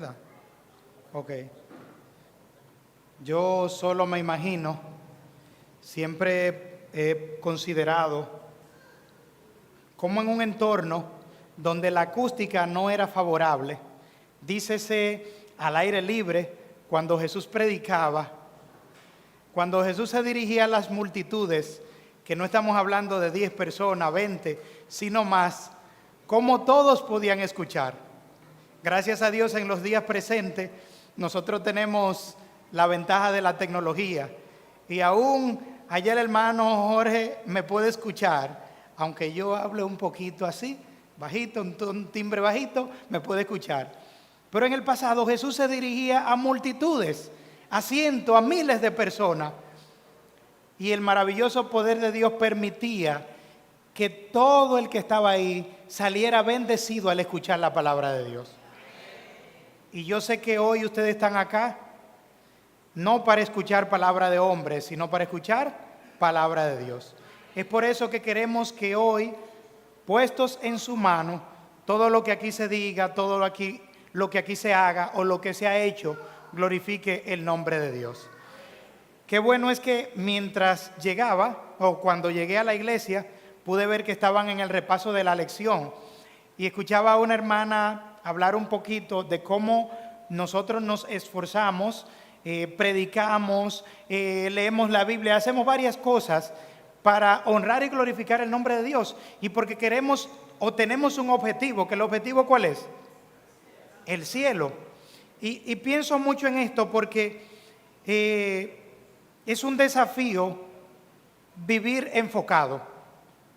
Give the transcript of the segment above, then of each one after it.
¿Verdad? Ok. Yo solo me imagino, siempre he considerado cómo en un entorno donde la acústica no era favorable, dícese al aire libre, cuando Jesús predicaba, cuando Jesús se dirigía a las multitudes, que no estamos hablando de 10 personas, 20, sino más, cómo todos podían escuchar. Gracias a Dios en los días presentes nosotros tenemos la ventaja de la tecnología y aún ayer el hermano Jorge me puede escuchar, aunque yo hable un poquito así, bajito, un timbre bajito, me puede escuchar. Pero en el pasado Jesús se dirigía a multitudes, a cientos, a miles de personas, y el maravilloso poder de Dios permitía que todo el que estaba ahí saliera bendecido al escuchar la palabra de Dios. Y yo sé que hoy ustedes están acá, no para escuchar palabra de hombres, sino para escuchar palabra de Dios. Es por eso que queremos que hoy, puestos en su mano, todo lo que aquí se diga, todo lo que aquí se haga o lo que se ha hecho, glorifique el nombre de Dios. Qué bueno es que mientras llegaba, o cuando llegué a la iglesia, pude ver que estaban en el repaso de la lección y escuchaba a una hermana hablar un poquito de cómo nosotros nos esforzamos, predicamos, leemos la Biblia, hacemos varias cosas para honrar y glorificar el nombre de Dios, y porque queremos o tenemos un objetivo, que el objetivo ¿cuál es? El cielo. Y pienso mucho en esto porque es un desafío vivir enfocado.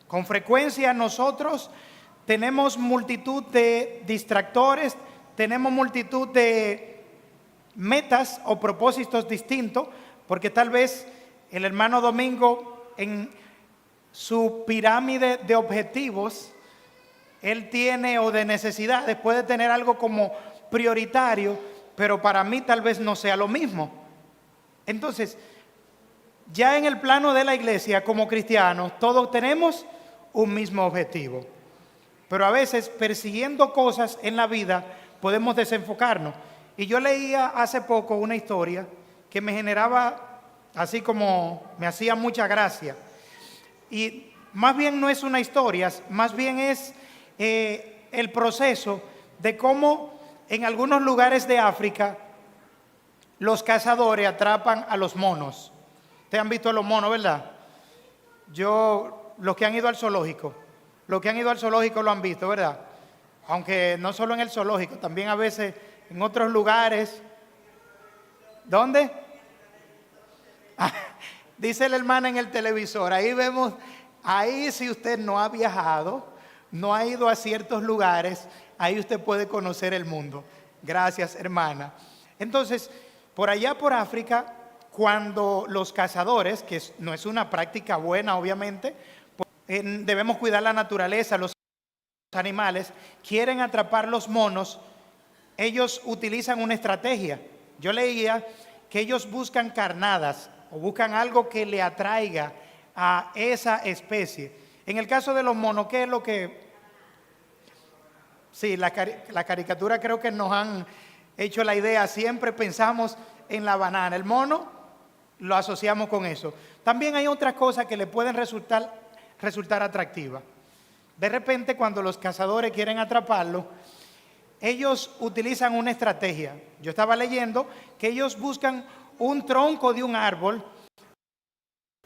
Con frecuencia nosotros tenemos multitud de distractores, tenemos multitud de metas o propósitos distintos, porque tal vez el hermano Domingo en su pirámide de objetivos, él tiene, o de necesidades, puede tener algo como prioritario, pero para mí tal vez no sea lo mismo. Entonces, ya en el plano de la iglesia como cristianos, todos tenemos un mismo objetivo. Pero a veces persiguiendo cosas en la vida podemos desenfocarnos. Y yo leía hace poco una historia que me generaba, así como me hacía mucha gracia. Y más bien no es una historia, más bien es el proceso de cómo en algunos lugares de África los cazadores atrapan a los monos. Ustedes han visto a los monos, ¿verdad? Los que han ido al zoológico. Los que han ido al zoológico lo han visto, ¿verdad? Aunque no solo en el zoológico, también a veces en otros lugares. ¿Dónde? Dice la hermana en el televisor. Ahí vemos, ahí si usted no ha viajado, no ha ido a ciertos lugares, ahí usted puede conocer el mundo. Gracias, hermana. Entonces, por allá por África, cuando los cazadores, que no es una práctica buena obviamente, debemos cuidar la naturaleza, los animales, quieren atrapar los monos, ellos utilizan una estrategia. Yo leía que ellos buscan carnadas o buscan algo que le atraiga a esa especie. En el caso de los monos, ¿qué es lo que...? Sí, la caricatura creo que nos han hecho la idea, siempre pensamos en la banana, el mono lo asociamos con eso. También hay otras cosas que le pueden resultar atractiva. De repente, cuando los cazadores quieren atraparlo, ellos utilizan una estrategia. Yo estaba leyendo que ellos buscan un tronco de un árbol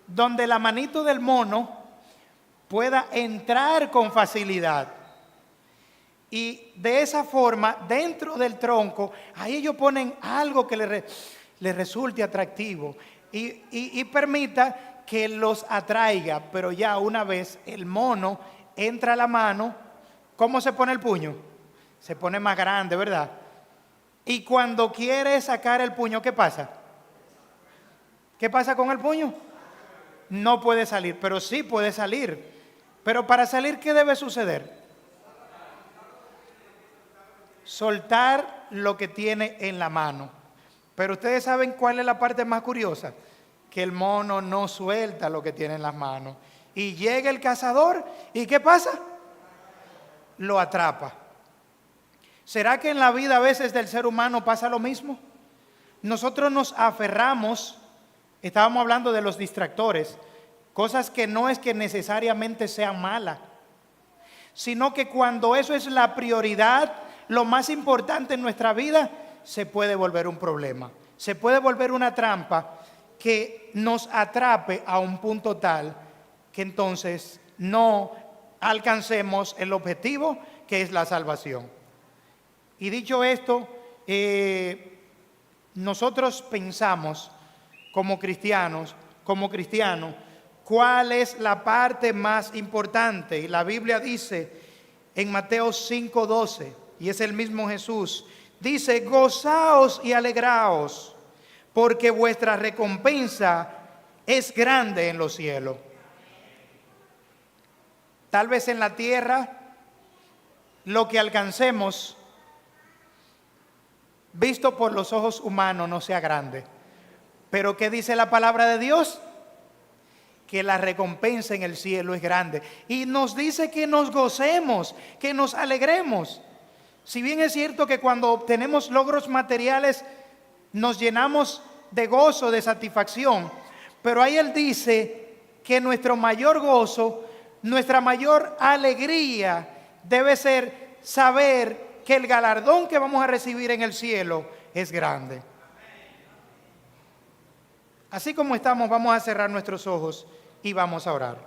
donde la manito del mono pueda entrar con facilidad. Y de esa forma, dentro del tronco, ahí ellos ponen algo que les resulte atractivo y permita que los atraiga. Pero ya una vez el mono entra a la mano, ¿cómo se pone el puño? Se pone más grande, ¿verdad? Y cuando quiere sacar el puño, ¿qué pasa? ¿Qué pasa con el puño? No puede salir, pero sí puede salir. Pero para salir, ¿qué debe suceder? Soltar lo que tiene en la mano. Pero ustedes saben cuál es la parte más curiosa, que el mono no suelta lo que tiene en las manos. Y llega el cazador, ¿y qué pasa? Lo atrapa. ¿Será que en la vida a veces del ser humano pasa lo mismo? Nosotros nos aferramos, estábamos hablando de los distractores, cosas que no es que necesariamente sean malas, sino que cuando eso es la prioridad, lo más importante en nuestra vida, se puede volver un problema, se puede volver una trampa que nos atrape a un punto tal que entonces no alcancemos el objetivo que es la salvación. Y dicho esto, nosotros pensamos como cristianos, ¿cuál es la parte más importante? Y la Biblia dice en Mateo 5:12, y es el mismo Jesús, dice: gozaos y alegraos, porque vuestra recompensa es grande en los cielos. Tal vez en la tierra lo que alcancemos, visto por los ojos humanos, no sea grande. Pero ¿qué dice la palabra de Dios? Que la recompensa en el cielo es grande. Y nos dice que nos gocemos, que nos alegremos. Si bien es cierto que cuando obtenemos logros materiales nos llenamos de gozo, de satisfacción, pero ahí Él dice que nuestro mayor gozo, nuestra mayor alegría debe ser saber que el galardón que vamos a recibir en el cielo es grande. Así como estamos, vamos a cerrar nuestros ojos y vamos a orar.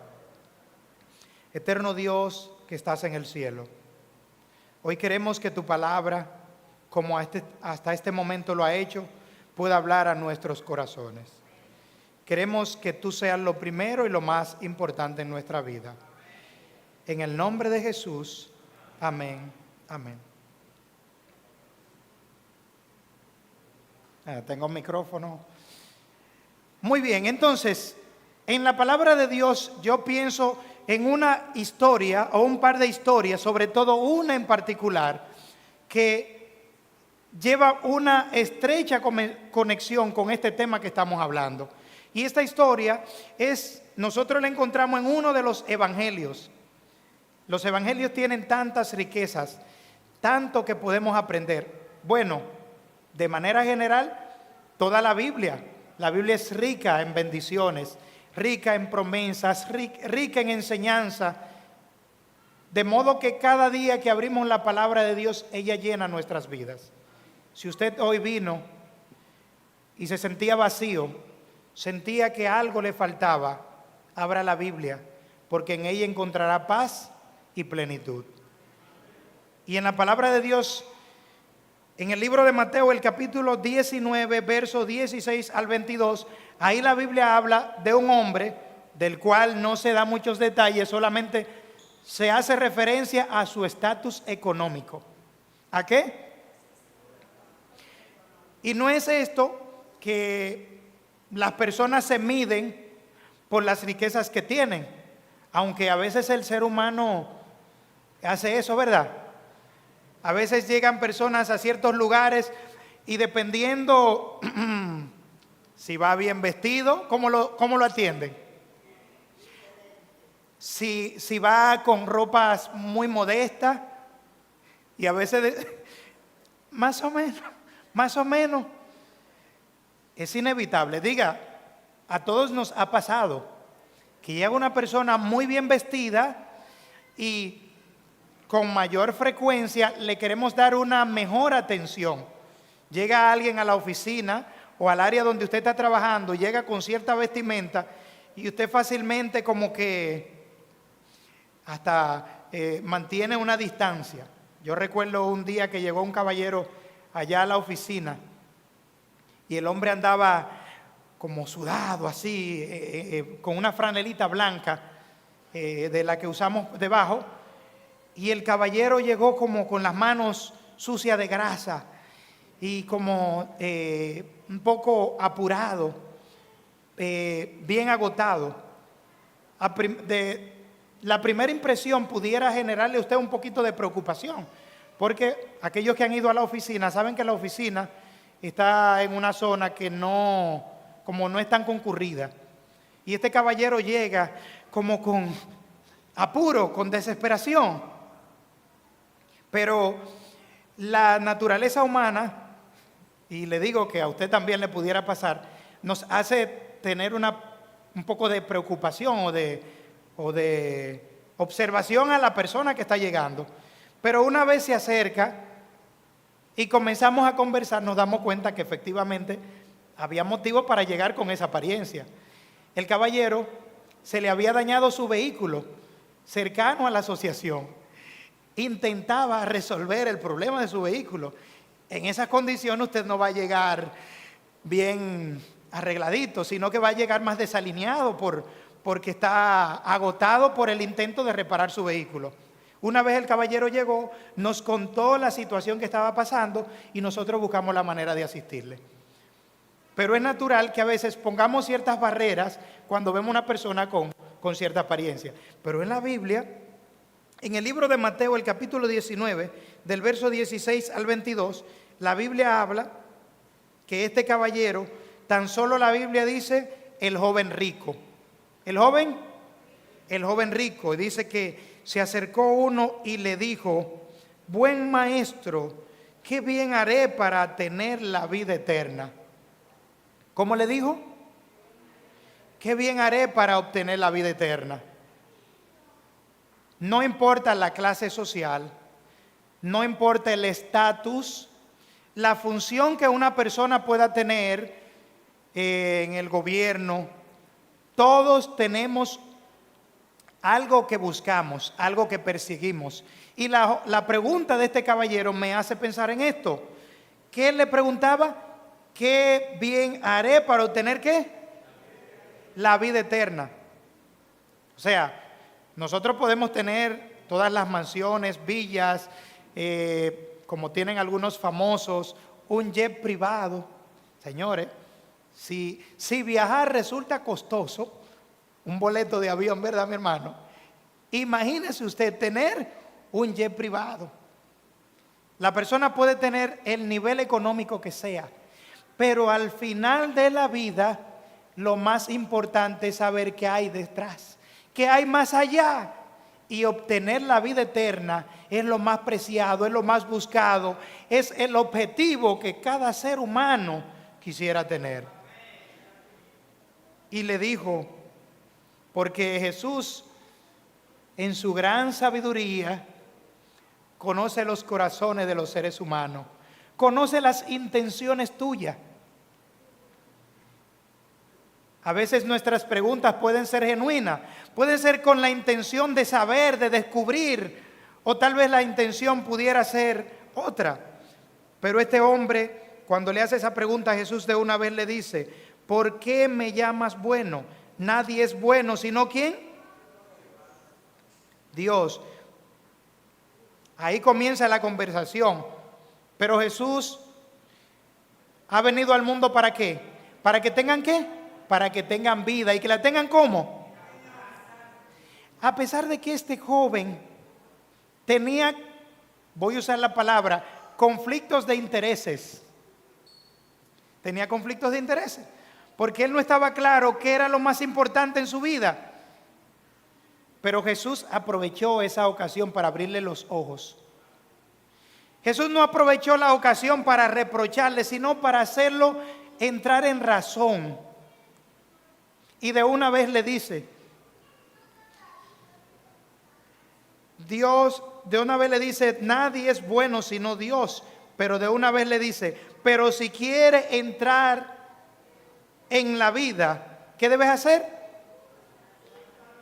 Eterno Dios que estás en el cielo, hoy queremos que tu palabra, como hasta este momento lo ha hecho, pueda hablar a nuestros corazones. Queremos que tú seas lo primero y lo más importante en nuestra vida. En el nombre de Jesús, amén, amén. Tengo un micrófono. Muy bien, entonces, en la palabra de Dios yo pienso en una historia o un par de historias, sobre todo una en particular, que lleva una estrecha conexión con este tema que estamos hablando. Y esta historia nosotros la encontramos en uno de los evangelios. Los evangelios tienen tantas riquezas, tanto que podemos aprender. Bueno, de manera general, toda la Biblia es rica en bendiciones, rica en promesas, rica en enseñanza. De modo que cada día que abrimos la palabra de Dios, ella llena nuestras vidas. Si usted hoy vino y se sentía vacío, sentía que algo le faltaba, abra la Biblia, porque en ella encontrará paz y plenitud. Y en la palabra de Dios, en el libro de Mateo, el capítulo 19, versos 16 al 22, ahí la Biblia habla de un hombre del cual no se da muchos detalles, solamente se hace referencia a su estatus económico. ¿A qué? Y no es esto que las personas se miden por las riquezas que tienen, aunque a veces el ser humano hace eso, ¿verdad? A veces llegan personas a ciertos lugares y dependiendo si va bien vestido, ¿cómo lo atienden? Si va con ropas muy modestas, y a veces más o menos, es inevitable. Diga, a todos nos ha pasado que llega una persona muy bien vestida y con mayor frecuencia le queremos dar una mejor atención. Llega alguien a la oficina o al área donde usted está trabajando, llega con cierta vestimenta y usted fácilmente como que hasta mantiene una distancia. Yo recuerdo un día que llegó un caballero allá a la oficina y el hombre andaba como sudado así, con una franelita blanca de la que usamos debajo, y el caballero llegó como con las manos sucias de grasa y como un poco apurado, bien agotado. La primera impresión pudiera generarle a usted un poquito de preocupación, porque aquellos que han ido a la oficina saben que la oficina está en una zona que como no es tan concurrida. Y este caballero llega como con apuro, con desesperación. Pero La naturaleza humana, y le digo que a usted también le pudiera pasar, nos hace tener un poco de preocupación o de observación a la persona que está llegando. Pero una vez se acerca y comenzamos a conversar, nos damos cuenta que efectivamente había motivo para llegar con esa apariencia. El caballero se le había dañado su vehículo cercano a la asociación. Intentaba resolver el problema de su vehículo. En esas condiciones usted no va a llegar bien arregladito, sino que va a llegar más desalineado porque está agotado por el intento de reparar su vehículo. Una vez el caballero llegó, nos contó la situación que estaba pasando y nosotros buscamos la manera de asistirle. Pero es natural que a veces pongamos ciertas barreras cuando vemos una persona con cierta apariencia. Pero en la Biblia, en el libro de Mateo, el capítulo 19, del verso 16 al 22, la Biblia habla que este caballero, tan solo la Biblia dice, el joven rico. El joven rico, dice que se acercó uno y le dijo, buen maestro, ¿qué bien haré para tener la vida eterna? ¿Cómo le dijo? ¿Qué bien haré para obtener la vida eterna? No importa la clase social, no importa el estatus, la función que una persona pueda tener en el gobierno, todos tenemos algo que buscamos, algo que perseguimos. Y la pregunta de este caballero me hace pensar en esto. ¿Qué le preguntaba? ¿Qué bien haré para obtener qué? La vida eterna. O sea, nosotros podemos tener todas las mansiones, villas, como tienen algunos famosos, un jet privado. Señores, si viajar resulta costoso, un boleto de avión, ¿verdad, mi hermano? Imagínese usted tener un jet privado. La persona puede tener el nivel económico que sea, pero al final de la vida, lo más importante es saber qué hay detrás, qué hay más allá. Y obtener la vida eterna es lo más preciado, es lo más buscado, es el objetivo que cada ser humano quisiera tener. Y le dijo, porque Jesús, en su gran sabiduría, conoce los corazones de los seres humanos, conoce las intenciones tuyas. A veces nuestras preguntas pueden ser genuinas, pueden ser con la intención de saber, de descubrir, o tal vez la intención pudiera ser otra. Pero este hombre, cuando le hace esa pregunta, Jesús de una vez le dice, ¿por qué me llamas bueno? Nadie es bueno, sino ¿quién? Dios. Ahí comienza la conversación. Pero Jesús ha venido al mundo ¿para qué? ¿Para que tengan qué? Para que tengan vida. ¿Y que la tengan cómo? A pesar de que este joven tenía, voy a usar la palabra, conflictos de intereses. Tenía conflictos de intereses. Porque él no estaba claro qué era lo más importante en su vida. Pero Jesús aprovechó esa ocasión para abrirle los ojos. Jesús no aprovechó la ocasión para reprocharle, sino para hacerlo entrar en razón. Y de una vez le dice, Dios, de una vez le dice, nadie es bueno sino Dios. Pero de una vez le dice, pero si quiere entrar en la vida, ¿qué debes hacer?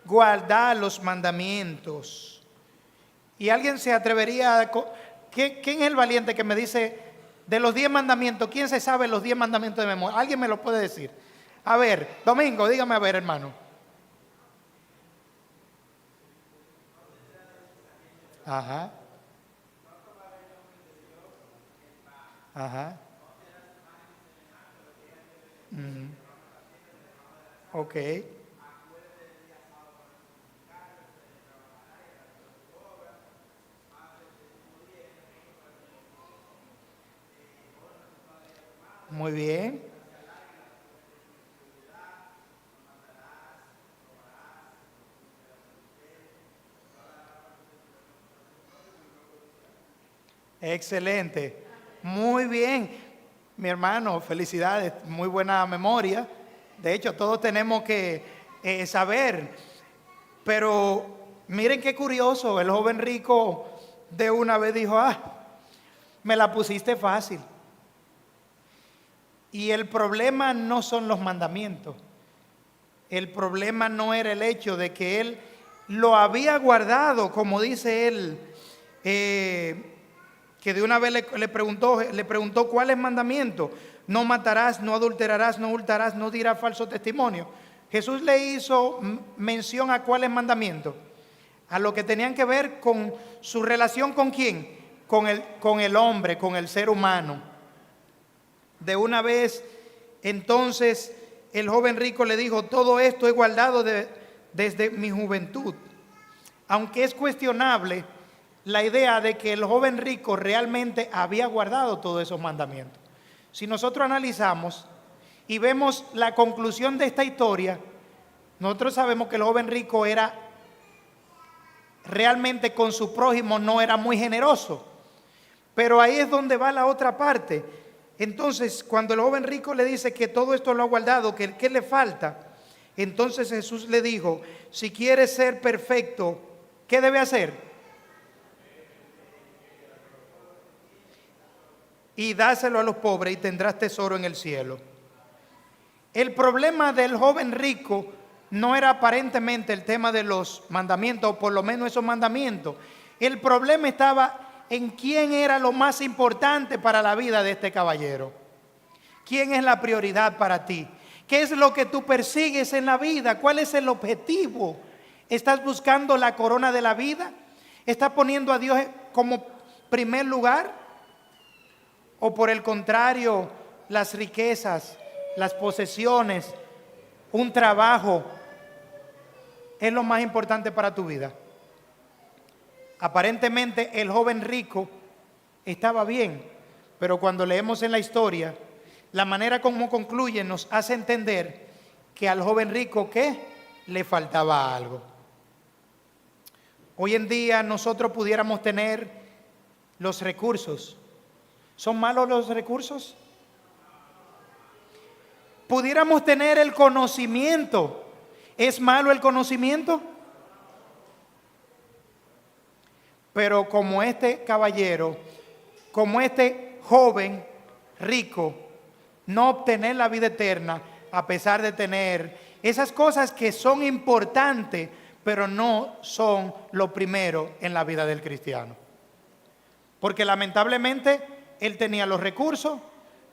Guardar los mandamientos. Y alguien se atrevería a... ¿Quién es el valiente que me dice de los 10 mandamientos? ¿Quién se sabe los 10 mandamientos de memoria? ¿Alguien me lo puede decir? A ver, Domingo, dígame a ver, hermano. Ajá. Ajá. Ok. Muy bien. Excelente. Muy bien. Mi hermano, felicidades. Muy buena memoria. De hecho, todos tenemos que saber. Pero miren qué curioso. El joven rico de una vez dijo, me la pusiste fácil. Y el problema no son los mandamientos. El problema no era el hecho de que él lo había guardado, como dice él, que de una vez le preguntó ¿cuál es mandamiento? No matarás, no adulterarás, no hurtarás, no dirás falso testimonio. Jesús le hizo mención a cuáles mandamientos, a lo que tenían que ver con su relación con quién, con el hombre, con el ser humano. De una vez, entonces, el joven rico le dijo, todo esto he guardado desde mi juventud. Aunque es cuestionable la idea de que el joven rico realmente había guardado todos esos mandamientos. Si nosotros analizamos y vemos la conclusión de esta historia, nosotros sabemos que el joven rico era realmente con su prójimo, no era muy generoso. Pero ahí es donde va la otra parte. Entonces, cuando el joven rico le dice que todo esto lo ha guardado, que ¿qué le falta? Entonces Jesús le dijo, si quieres ser perfecto, ¿qué debe hacer? Y dáselo a los pobres y tendrás tesoro en el cielo. El problema del joven rico no era aparentemente el tema de los mandamientos, o por lo menos esos mandamientos. El problema estaba en quién era lo más importante para la vida de este caballero. ¿Quién es la prioridad para ti? ¿Qué es lo que tú persigues en la vida? ¿Cuál es el objetivo? ¿Estás buscando la corona de la vida? ¿Estás poniendo a Dios como primer lugar? ¿O por el contrario, las riquezas, las posesiones, un trabajo es lo más importante para tu vida? Aparentemente el joven rico estaba bien, pero cuando leemos en la historia, la manera como concluye nos hace entender que al joven rico, ¿qué? Le faltaba algo. Hoy en día nosotros pudiéramos tener los recursos. ¿Son malos los recursos? Pudiéramos tener el conocimiento. ¿Es malo el conocimiento? Pero como este caballero, como este joven rico, no obtener la vida eterna a pesar de tener esas cosas que son importantes, pero no son lo primero en la vida del cristiano. Porque lamentablemente él tenía los recursos,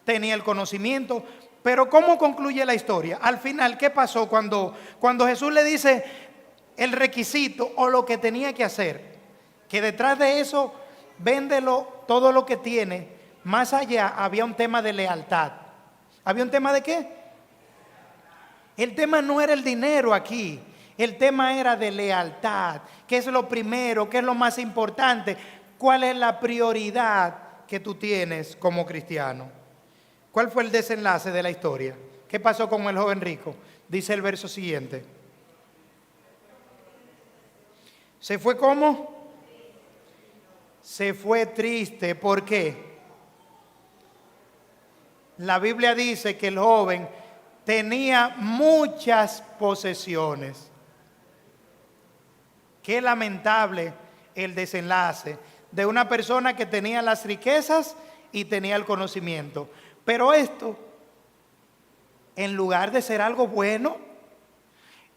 tenía el conocimiento, pero ¿cómo concluye la historia? Al final, ¿qué pasó cuando Jesús le dice el requisito o lo que tenía que hacer? Que detrás de eso, véndelo todo lo que tiene. Más allá había un tema de lealtad. ¿Había un tema de qué? El tema no era el dinero aquí. El tema era de lealtad. ¿Qué es lo primero? ¿Qué es lo más importante? ¿Cuál es la prioridad que tú tienes como cristiano? ¿Cuál fue el desenlace de la historia? ¿Qué pasó con el joven rico? Dice el verso siguiente. ¿Se fue cómo? Se fue triste. ¿Por qué? La Biblia dice que el joven tenía muchas posesiones. Qué lamentable el desenlace de una persona que tenía las riquezas y tenía el conocimiento. Pero esto, en lugar de ser algo bueno,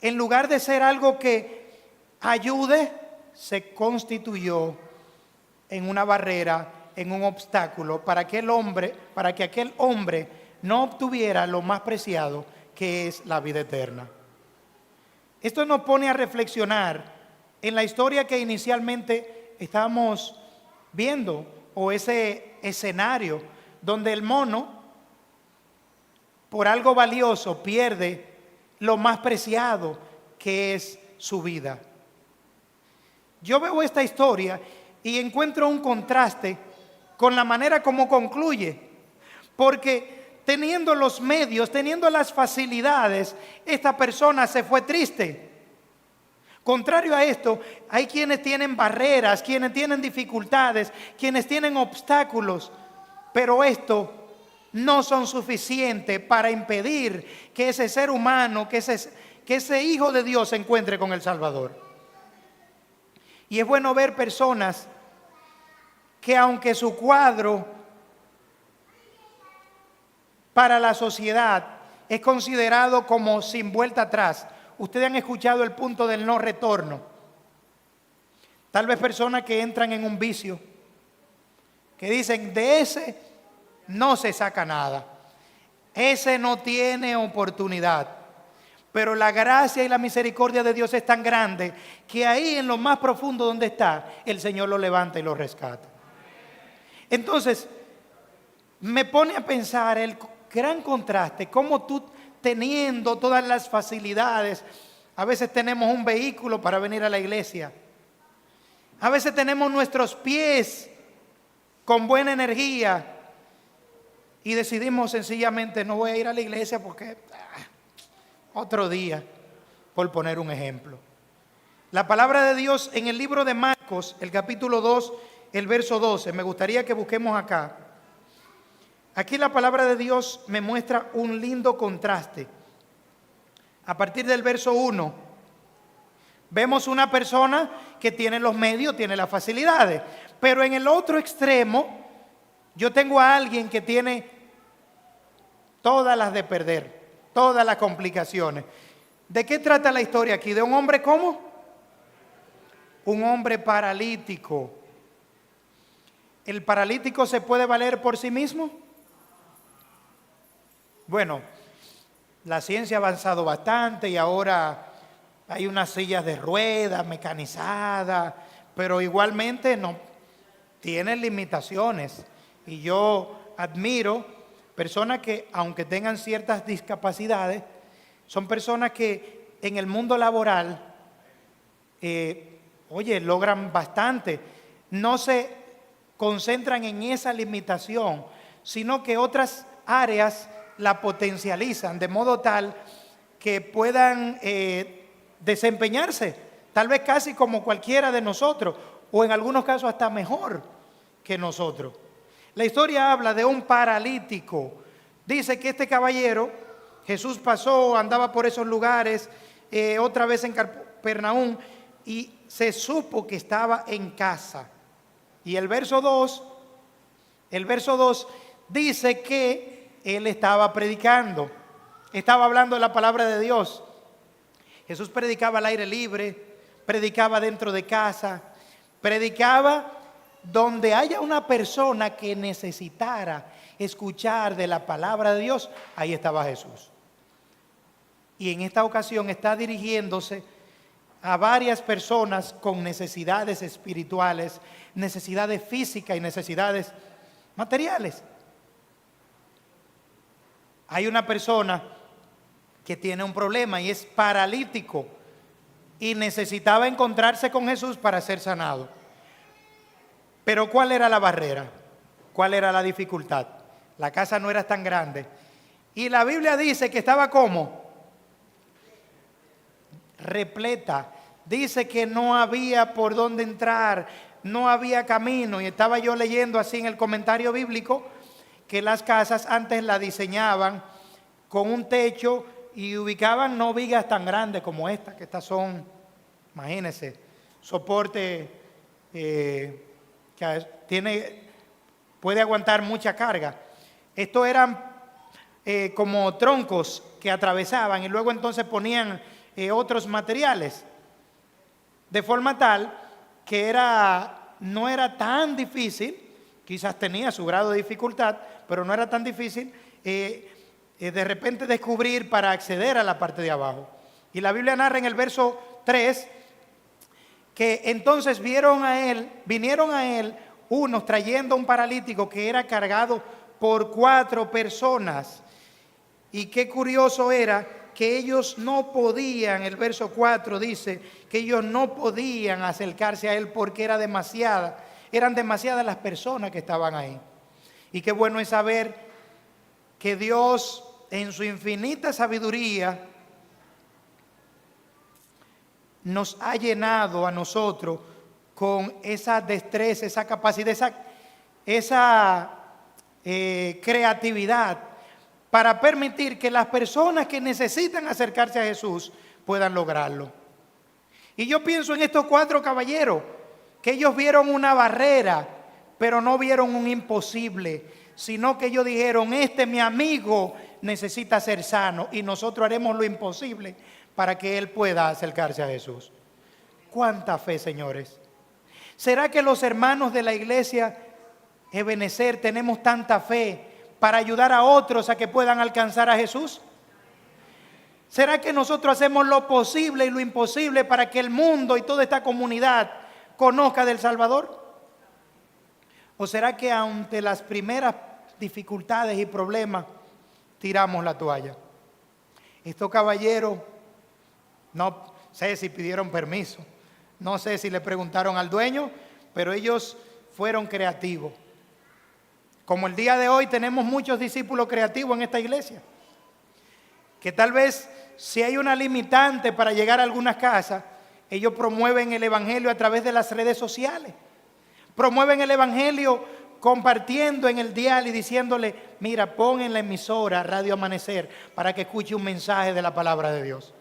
en lugar de ser algo que ayude, se constituyó en una barrera, en un obstáculo para que aquel hombre no obtuviera lo más preciado, que es la vida eterna. Esto nos pone a reflexionar en la historia que inicialmente estábamos viendo, o ese escenario donde el mono, por algo valioso, pierde lo más preciado, que es su vida. Yo veo esta historia y encuentro un contraste con la manera como concluye, porque teniendo los medios, teniendo las facilidades, esta persona se fue triste. Contrario a esto, hay quienes tienen barreras, quienes tienen dificultades, quienes tienen obstáculos, pero esto no son suficientes para impedir que ese ser humano, que ese hijo de Dios se encuentre con el Salvador. Y es bueno ver personas que aunque su cuadro para la sociedad es considerado como sin vuelta atrás. Ustedes han escuchado el punto del no retorno. Tal vez personas que entran en un vicio, que dicen, de ese no se saca nada, ese no tiene oportunidad. Pero la gracia y la misericordia de Dios es tan grande que ahí en lo más profundo donde está, el Señor lo levanta y lo rescata. Entonces, me pone a pensar el gran contraste, cómo tú teniendo todas las facilidades, a veces tenemos un vehículo para venir a la iglesia, a veces tenemos nuestros pies con buena energía y decidimos sencillamente no voy a ir a la iglesia porque otro día, por poner un ejemplo. La palabra de Dios en el libro de Marcos, el capítulo 2, el verso 12, me gustaría que busquemos acá. Aquí la palabra de Dios me muestra un lindo contraste. A partir del verso 1, vemos una persona que tiene los medios, tiene las facilidades. Pero en el otro extremo, yo tengo a alguien que tiene todas las de perder, todas las complicaciones. ¿De qué trata la historia aquí? ¿De un hombre cómo? Un hombre paralítico. ¿El paralítico se puede valer por sí mismo? Bueno, la ciencia ha avanzado bastante y ahora hay unas sillas de ruedas mecanizadas, pero igualmente no tienen limitaciones. Y yo admiro personas que, aunque tengan ciertas discapacidades, son personas que en el mundo laboral, logran bastante. No se concentran en esa limitación, sino que otras áreas la potencializan de modo tal que puedan desempeñarse, tal vez casi como cualquiera de nosotros, o en algunos casos hasta mejor que nosotros. La historia habla de un paralítico. Dice que este caballero, Jesús pasó, andaba por esos lugares, otra vez en Capernaum, y se supo que estaba en casa. Y el verso 2 dice que él estaba predicando, estaba hablando de la palabra de Dios. Jesús predicaba al aire libre, predicaba dentro de casa, predicaba donde haya una persona que necesitara escuchar de la palabra de Dios, ahí estaba Jesús. Y en esta ocasión está dirigiéndose a varias personas con necesidades espirituales, necesidades físicas y necesidades materiales. Hay una persona que tiene un problema y es paralítico y necesitaba encontrarse con Jesús para ser sanado. Pero ¿cuál era la barrera? ¿Cuál era la dificultad? La casa no era tan grande. Y la Biblia dice que estaba ¿cómo? Repleta. Dice que no había por dónde entrar, no había camino. Y estaba yo leyendo así en el comentario bíblico que las casas antes las diseñaban con un techo y ubicaban no vigas tan grandes como estas, que estas son, imagínense, soporte que puede aguantar mucha carga. Estos eran como troncos que atravesaban y luego entonces ponían otros materiales, de forma tal que no era tan difícil. Quizás tenía su grado de dificultad, pero no era tan difícil de repente descubrir para acceder a la parte de abajo. Y la Biblia narra en el verso 3 que entonces vinieron a él unos trayendo un paralítico que era cargado por 4 personas. Y qué curioso era que ellos no podían, el verso 4 dice que ellos no podían acercarse a él porque eran demasiadas las personas que estaban ahí. Y qué bueno es saber que Dios en su infinita sabiduría nos ha llenado a nosotros con esa destreza, esa capacidad, esa creatividad para permitir que las personas que necesitan acercarse a Jesús puedan lograrlo. Y yo pienso en estos 4 caballeros, que ellos vieron una barrera, pero no vieron un imposible, sino que ellos dijeron: este mi amigo necesita ser sano y nosotros haremos lo imposible para que él pueda acercarse a Jesús. ¿Cuánta fe, señores? ¿Será que los hermanos de la iglesia Ebenecer tenemos tanta fe para ayudar a otros a que puedan alcanzar a Jesús? ¿Será que nosotros hacemos lo posible y lo imposible para que el mundo y toda esta comunidad conozca del Salvador? ¿O será que ante las primeras dificultades y problemas tiramos la toalla? Estos caballeros, no sé si pidieron permiso, no sé si le preguntaron al dueño, pero ellos fueron creativos. Como el día de hoy tenemos muchos discípulos creativos en esta iglesia, que tal vez si hay una limitante para llegar a algunas casas, ellos promueven el evangelio a través de las redes sociales. Promueven el evangelio compartiendo en el dial y diciéndole: mira, pon en la emisora Radio Amanecer para que escuche un mensaje de la palabra de Dios.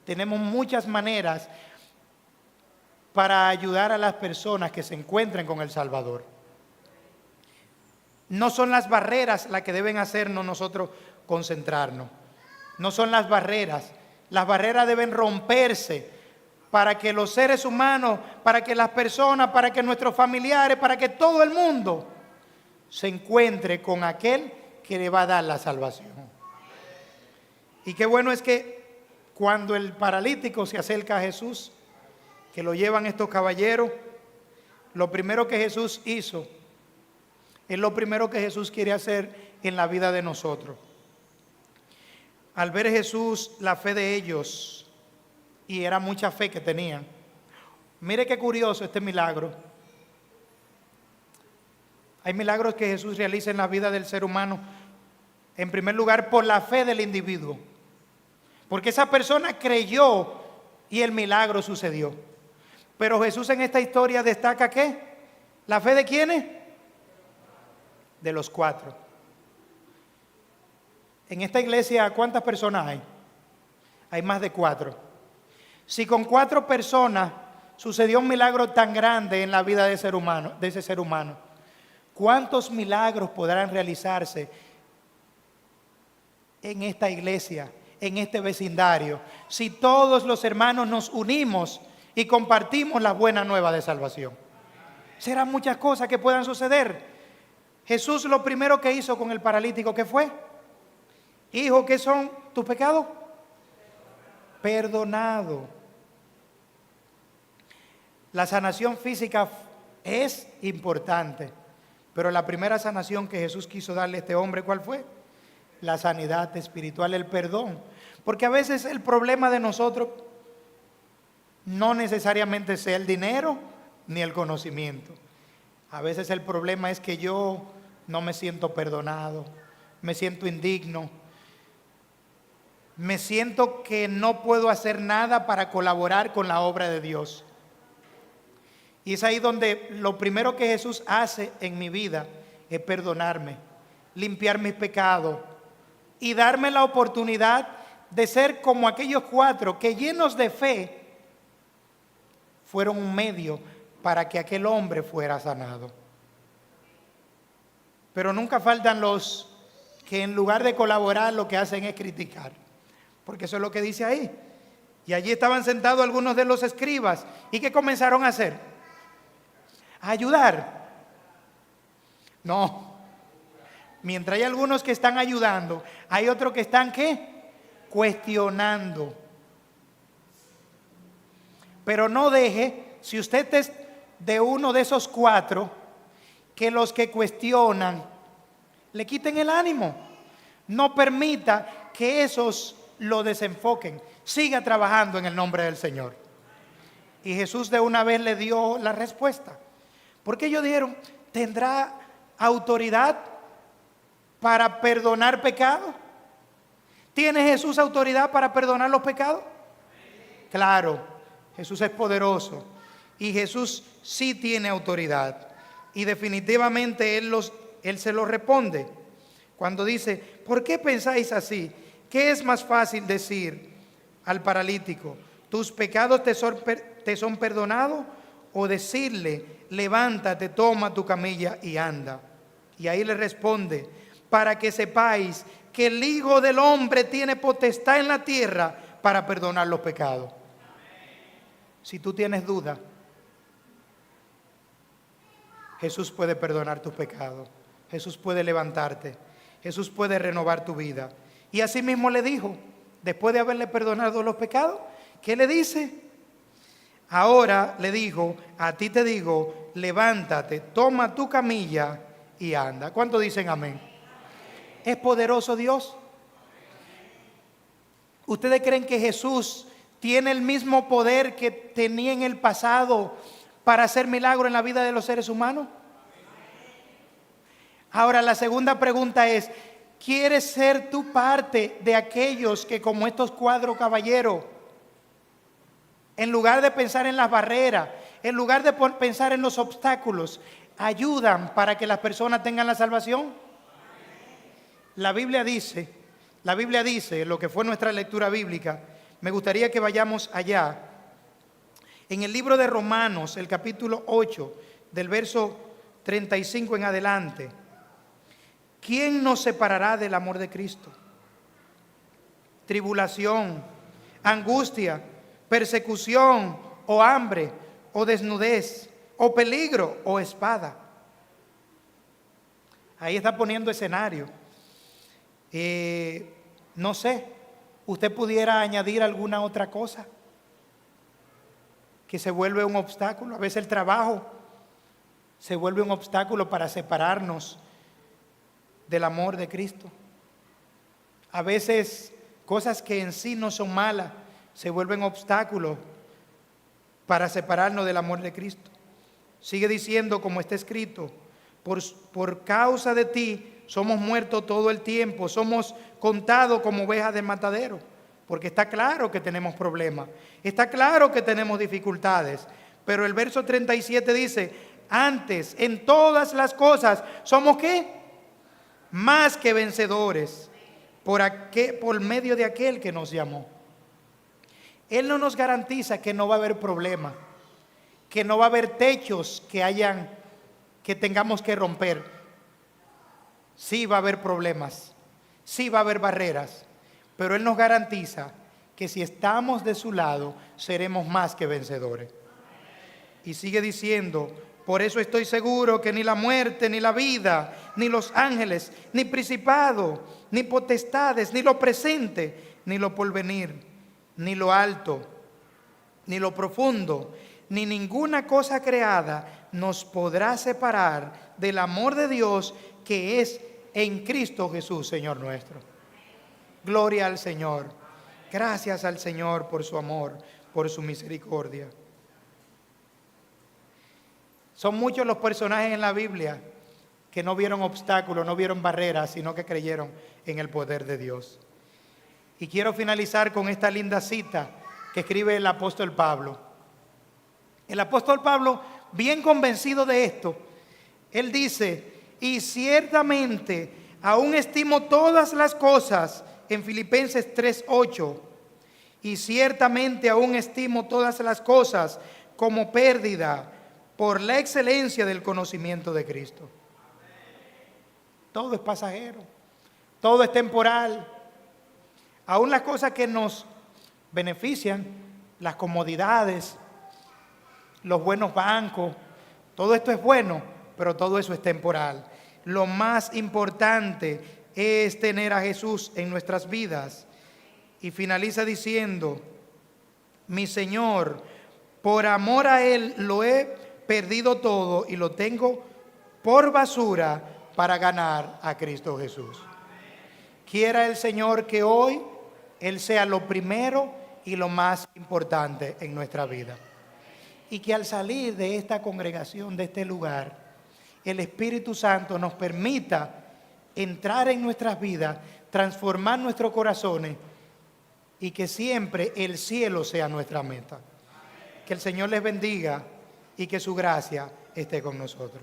Tenemos muchas maneras para ayudar a las personas que se encuentren con el Salvador. No son las barreras las que deben hacernos nosotros concentrarnos. No son las barreras. Las barreras deben romperse para que los seres humanos, para que las personas, para que nuestros familiares, para que todo el mundo se encuentre con aquel que le va a dar la salvación. Y qué bueno es que cuando el paralítico se acerca a Jesús, que lo llevan estos caballeros, lo primero que Jesús hizo es lo primero que Jesús quiere hacer en la vida de nosotros. Al ver Jesús la fe de ellos, y era mucha fe que tenían. Mire qué curioso este milagro. Hay milagros que Jesús realiza en la vida del ser humano, en primer lugar por la fe del individuo, porque esa persona creyó y el milagro sucedió. Pero Jesús en esta historia destaca ¿qué? ¿La fe de quiénes? De los 4. En esta iglesia, ¿cuántas personas hay? Hay más de 4. Si con 4 personas sucedió un milagro tan grande en la vida de ese ser humano, ¿cuántos milagros podrán realizarse en esta iglesia, en este vecindario, si todos los hermanos nos unimos y compartimos la buena nueva de salvación? Serán muchas cosas que puedan suceder. Jesús lo primero que hizo con el paralítico, ¿qué fue? Hijo, ¿qué son tus pecados? Perdonado. La sanación física es importante, pero la primera sanación que Jesús quiso darle a este hombre, ¿cuál fue? La sanidad espiritual, el perdón. Porque a veces el problema de nosotros no necesariamente sea el dinero ni el conocimiento. A veces el problema es que yo no me siento perdonado, me siento indigno, me siento que no puedo hacer nada para colaborar con la obra de Dios. Y es ahí donde lo primero que Jesús hace en mi vida es perdonarme, limpiar mis pecados y darme la oportunidad de ser como aquellos 4 que, llenos de fe, fueron un medio para que aquel hombre fuera sanado. Pero nunca faltan los que en lugar de colaborar lo que hacen es criticar, porque eso es lo que dice ahí. Y allí estaban sentados algunos de los escribas. ¿Y qué comenzaron a hacer? ¿A ayudar? No. Mientras hay algunos que están ayudando, hay otros que están ¿qué? Cuestionando. Pero no deje, si usted es de uno de esos 4, que los que cuestionan le quiten el ánimo. No permita que esos lo desenfoquen. Siga trabajando en el nombre del Señor. Y Jesús de una vez le dio la respuesta. Porque ellos dijeron: ¿tendrá autoridad para perdonar pecados? ¿Tiene Jesús autoridad para perdonar los pecados? Claro. Jesús es poderoso y Jesús sí tiene autoridad. Y definitivamente Él se lo responde cuando dice: ¿por qué pensáis así? ¿Qué es más fácil decir al paralítico: tus pecados te son perdonados? O decirle: levántate, toma tu camilla y anda. Y ahí le responde: para que sepáis que el Hijo del Hombre tiene potestad en la tierra para perdonar los pecados. Si tú tienes duda, Jesús puede perdonar tus pecados. Jesús puede levantarte. Jesús puede renovar tu vida. Y así mismo le dijo, después de haberle perdonado los pecados, ¿qué le dice? Ahora le dijo: a ti te digo, levántate, toma tu camilla y anda. ¿Cuántos dicen amén? ¿Es poderoso Dios? ¿Ustedes creen que Jesús tiene el mismo poder que tenía en el pasado para hacer milagros en la vida de los seres humanos? Ahora, la segunda pregunta es: ¿quieres ser tú parte de aquellos que, como estos 4 caballeros, en lugar de pensar en las barreras, en lugar de pensar en los obstáculos, ayudan para que las personas tengan la salvación? La Biblia dice, lo que fue nuestra lectura bíblica, me gustaría que vayamos allá, en el libro de Romanos, el capítulo 8, del verso 35 en adelante. ¿Quién nos separará del amor de Cristo? Tribulación, angustia, persecución, o hambre, o desnudez, o peligro, o espada. Ahí está poniendo escenario. No sé, ¿usted pudiera añadir alguna otra cosa que se vuelve un obstáculo? A veces el trabajo se vuelve un obstáculo para separarnos del amor de Cristo. A veces cosas que en sí no son malas se vuelven obstáculos para separarnos del amor de Cristo. Sigue diciendo, como está escrito: por causa de ti somos muertos todo el tiempo, somos contados como ovejas de matadero. Porque está claro que tenemos problemas, está claro que tenemos dificultades, pero el verso 37 dice: antes, en todas las cosas, ¿somos qué? Más que vencedores por medio de aquel que nos llamó. Él no nos garantiza que no va a haber problemas, que no va a haber techos que tengamos que romper. Sí va a haber problemas, sí va a haber barreras, pero Él nos garantiza que si estamos de su lado, seremos más que vencedores. Y sigue diciendo: por eso estoy seguro que ni la muerte, ni la vida, ni los ángeles, ni principado, ni potestades, ni lo presente, ni lo porvenir, ni lo alto, ni lo profundo, ni ninguna cosa creada nos podrá separar del amor de Dios que es en Cristo Jesús, Señor nuestro. Gloria al Señor. Gracias al Señor por su amor, por su misericordia. Son muchos los personajes en la Biblia que no vieron obstáculos, no vieron barreras, sino que creyeron en el poder de Dios. Y quiero finalizar con esta linda cita que escribe el apóstol Pablo. El apóstol Pablo, bien convencido de esto, él dice: y ciertamente aún estimo todas las cosas, en Filipenses 3:8, y ciertamente aún estimo todas las cosas como pérdida por la excelencia del conocimiento de Cristo. Todo es pasajero, todo es temporal. Aún las cosas que nos benefician, las comodidades, los buenos bancos, todo esto es bueno, pero todo eso es temporal. Lo más importante es tener a Jesús en nuestras vidas. Y finaliza diciendo: mi Señor, por amor a Él lo he perdido todo y lo tengo por basura para ganar a Cristo Jesús. Quiera el Señor que hoy Él sea lo primero y lo más importante en nuestra vida. Y que al salir de esta congregación, de este lugar, el Espíritu Santo nos permita entrar en nuestras vidas, transformar nuestros corazones y que siempre el cielo sea nuestra meta. Que el Señor les bendiga y que su gracia esté con nosotros.